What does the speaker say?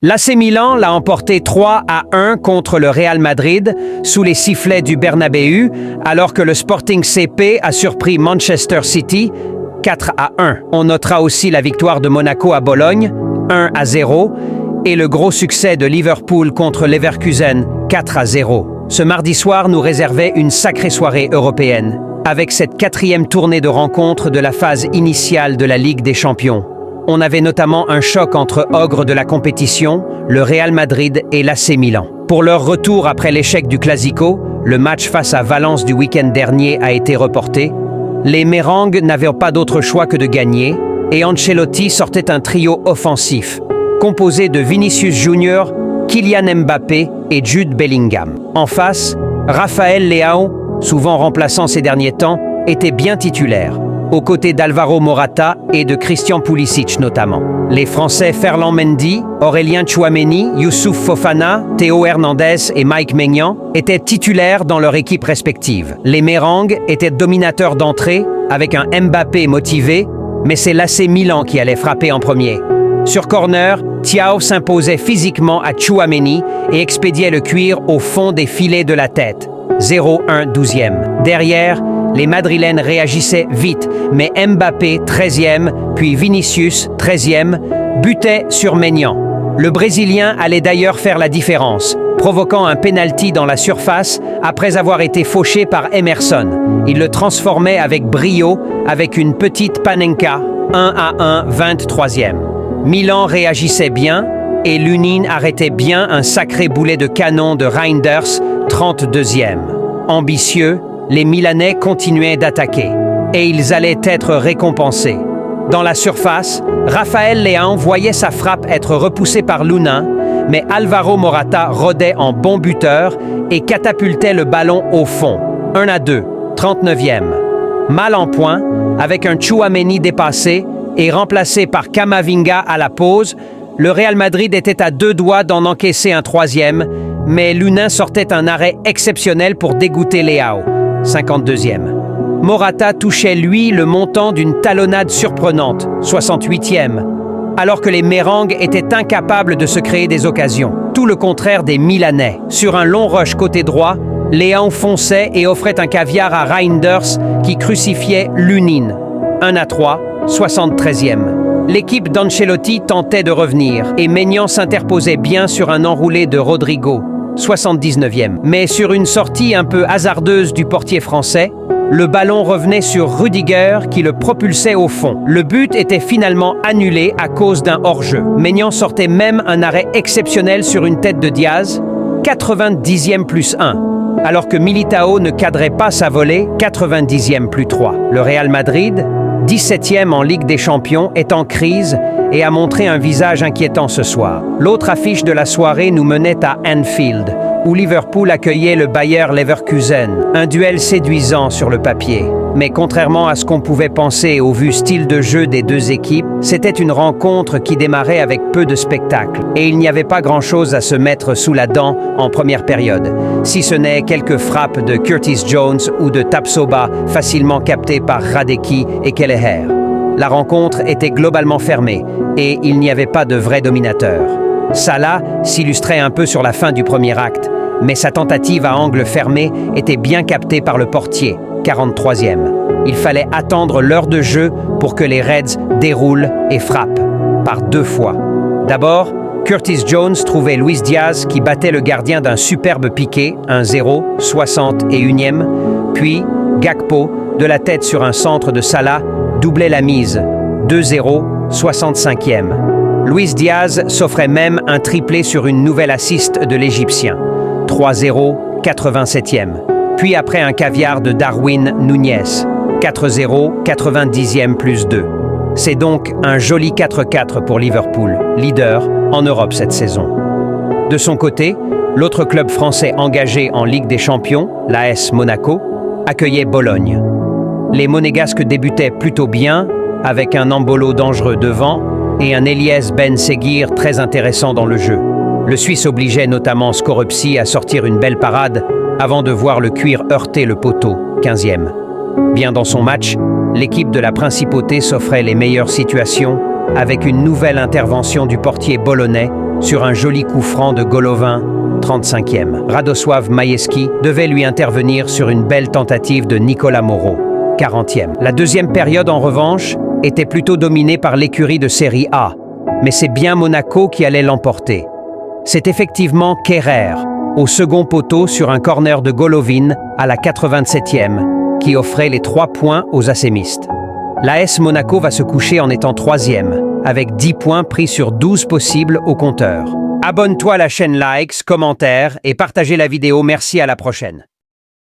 L'AC Milan l'a emporté 3-1 contre le Real Madrid sous les sifflets du Bernabéu, alors que le Sporting CP a surpris Manchester City 4-1. On notera aussi la victoire de Monaco à Bologne 1-0 et le gros succès de Liverpool contre Leverkusen 4-0. Ce mardi soir nous réservait une sacrée soirée européenne, avec cette 4e tournée de rencontres de la phase initiale de la Ligue des Champions. On avait notamment un choc entre ogres de la compétition, le Real Madrid et l'AC Milan. Pour leur retour après l'échec du Classico, le match face à Valence du week-end dernier a été reporté. Les Mérengues n'avaient pas d'autre choix que de gagner, et Ancelotti sortait un trio offensif, composé de Vinicius Junior, Kylian Mbappé et Jude Bellingham. En face, Rafael Leao, souvent remplaçant ces derniers temps, était bien titulaire, aux côtés d'Alvaro Morata et de Christian Pulisic notamment. Les Français Ferland Mendy, Aurélien Tchouaméni, Youssouf Fofana, Théo Hernandez et Mike Maignan étaient titulaires dans leur équipe respective. Les Mérengues étaient dominateurs d'entrée avec un Mbappé motivé, mais c'est l'AC Milan qui allait frapper en premier. Sur corner, Thiaw s'imposait physiquement à Tchouaméni et expédiait le cuir au fond des filets de la tête. 0-1 12e. Derrière, les Madrilènes réagissaient vite, mais Mbappé, 13e, puis Vinicius, 13e, butaient sur Maignan. Le Brésilien allait d'ailleurs faire la différence, provoquant un penalty dans la surface après avoir été fauché par Emerson. Il le transformait avec brio, avec une petite panenka, 1-1, 23e. Milan réagissait bien, et Lunin arrêtait bien un sacré boulet de canon de Reinders, 32e. Ambitieux, les Milanais continuaient d'attaquer, et ils allaient être récompensés. Dans la surface, Rafael Leao voyait sa frappe être repoussée par Lunin, mais Alvaro Morata rôdait en bon buteur et catapultait le ballon au fond. 1-2, 39e. Mal en point, avec un Tchouaméni dépassé et remplacé par Camavinga à la pause, le Real Madrid était à 2 doigts d'en encaisser un 3e, mais Lunin sortait un arrêt exceptionnel pour dégoûter Leao. 52e. Morata touchait, lui, le montant d'une talonnade surprenante, 68e, alors que les Mérengues étaient incapables de se créer des occasions. Tout le contraire des Milanais. Sur un long rush côté droit, Leao fonçait et offrait un caviar à Reinders qui crucifiait Lunin. 1-3, 73e. L'équipe d'Ancelotti tentait de revenir et Maignan s'interposait bien sur un enroulé de Rodrigo. 79e. Mais sur une sortie un peu hasardeuse du portier français, le ballon revenait sur Rudiger qui le propulsait au fond. Le but était finalement annulé à cause d'un hors-jeu. Maignan sortait même un arrêt exceptionnel sur une tête de Diaz, 90e plus 1, alors que Militao ne cadrait pas sa volée, 90e plus 3. Le Real Madrid, 17e en Ligue des Champions, est en crise et a montré un visage inquiétant ce soir. L'autre affiche de la soirée nous menait à Anfield, où Liverpool accueillait le Bayer Leverkusen. Un duel séduisant sur le papier. Mais contrairement à ce qu'on pouvait penser au vu style de jeu des deux équipes, c'était une rencontre qui démarrait avec peu de spectacle. Et il n'y avait pas grand-chose à se mettre sous la dent en première période, si ce n'est quelques frappes de Curtis Jones ou de Tapsoba facilement captées par Radecki et Kelleher. La rencontre était globalement fermée et il n'y avait pas de vrai dominateur. Salah s'illustrait un peu sur la fin du premier acte, mais sa tentative à angle fermé était bien captée par le portier, 43e. Il fallait attendre l'heure de jeu pour que les Reds déroulent et frappent, par 2 fois. D'abord, Curtis Jones trouvait Luis Diaz qui battait le gardien d'un superbe piqué, 1-0, 61e, puis Gakpo, de la tête sur un centre de Salah, doublait la mise, 2-0, 65e. Luis Diaz s'offrait même un triplé sur une nouvelle assist de l'Égyptien, 3-0, 87e. Puis après un caviar de Darwin Núñez, 4-0, 90e plus 2. C'est donc un joli 4-4 pour Liverpool, leader en Europe cette saison. De son côté, l'autre club français engagé en Ligue des Champions, l'AS Monaco, accueillait Bologne. Les Monégasques débutaient plutôt bien, avec un Embolo dangereux devant et un Eliès Ben Seguir très intéressant dans le jeu. Le Suisse obligeait notamment Skorupski à sortir une belle parade avant de voir le cuir heurter le poteau, 15e. Bien dans son match, l'équipe de la Principauté s'offrait les meilleures situations avec une nouvelle intervention du portier bolonais, sur un joli coup franc de Golovin, 35e. Radosław Majewski devait lui intervenir sur une belle tentative de Nicolas Moreau, 40e. La deuxième période, en revanche, était plutôt dominée par l'écurie de Série A, mais c'est bien Monaco qui allait l'emporter. C'est effectivement Kehrer, au second poteau sur un corner de Golovin à la 87e, qui offrait les 3 points aux assémistes. L'AS Monaco va se coucher en étant 3e, avec 10 points pris sur 12 possibles au compteur. Abonne-toi à la chaîne, likes, commentaires et partagez la vidéo. Merci, à la prochaine.